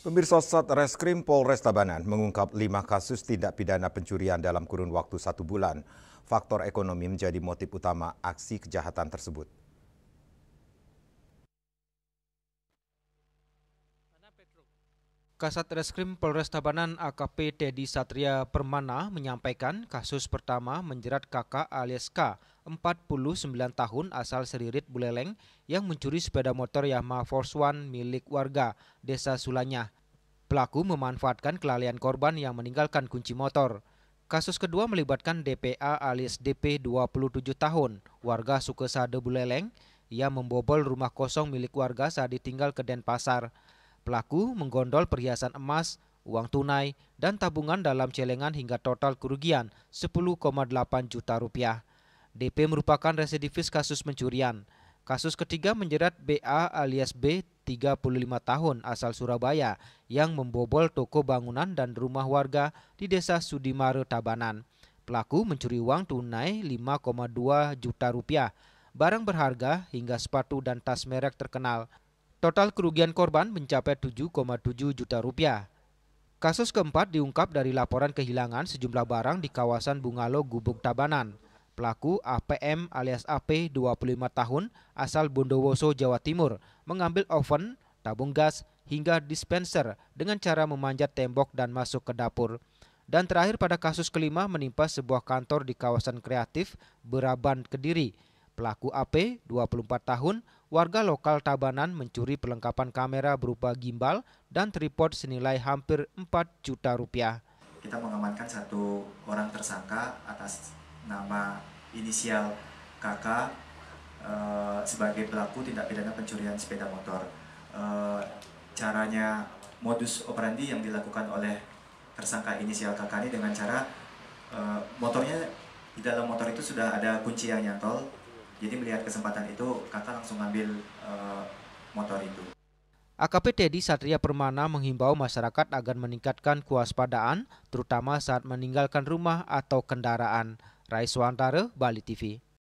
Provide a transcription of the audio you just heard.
Pemirsa, Satreskrim Polres Tabanan mengungkap 5 kasus tindak pidana pencurian dalam kurun waktu 1 bulan. Faktor ekonomi menjadi motif utama aksi kejahatan tersebut. Kasat Reskrim Polres Tabanan AKP Teddy Satria Permana menyampaikan kasus pertama menjerat kakak alias K, 49 tahun asal Seririt Buleleng yang mencuri sepeda motor Yamaha Force One milik warga Desa Sulanya. Pelaku memanfaatkan kelalaian korban yang meninggalkan kunci motor. Kasus kedua melibatkan DPA alias DP 27 tahun, warga Sukesade Buleleng, yang membobol rumah kosong milik warga saat ditinggal ke Denpasar. Pelaku menggondol perhiasan emas, uang tunai, dan tabungan dalam celengan hingga total kerugian 10,8 juta rupiah. DP merupakan residivis kasus pencurian. Kasus ketiga menjerat BA alias B, 35 tahun asal Surabaya, yang membobol toko bangunan dan rumah warga di Desa Sudimare, Tabanan. Pelaku mencuri uang tunai 5,2 juta rupiah, barang berharga hingga sepatu dan tas merek terkenal. Total kerugian korban mencapai 7,7 juta rupiah. Kasus keempat diungkap dari laporan kehilangan sejumlah barang di kawasan Bungalo, Gubuk, Tabanan. Pelaku APM alias AP 25 tahun asal Bondowoso, Jawa Timur mengambil oven, tabung gas, hingga dispenser dengan cara memanjat tembok dan masuk ke dapur. Dan terakhir pada kasus kelima menimpa sebuah kantor di kawasan Kreatif, Beraban, Kediri. Pelaku AP 24 tahun, warga lokal Tabanan, mencuri perlengkapan kamera berupa gimbal dan tripod senilai hampir 4 juta rupiah. Kita mengamankan satu orang tersangka atas nama inisial KK sebagai pelaku tindak pidana pencurian sepeda motor. Caranya, modus operandi yang dilakukan oleh tersangka inisial KK ini dengan cara motornya, di dalam motor itu sudah ada kunci yang nyantol. Jadi melihat kesempatan itu, kakak langsung ambil motor itu. AKP Teddy Satria Permana menghimbau masyarakat agar meningkatkan kewaspadaan, terutama saat meninggalkan rumah atau kendaraan. Raiswantara, Bali TV.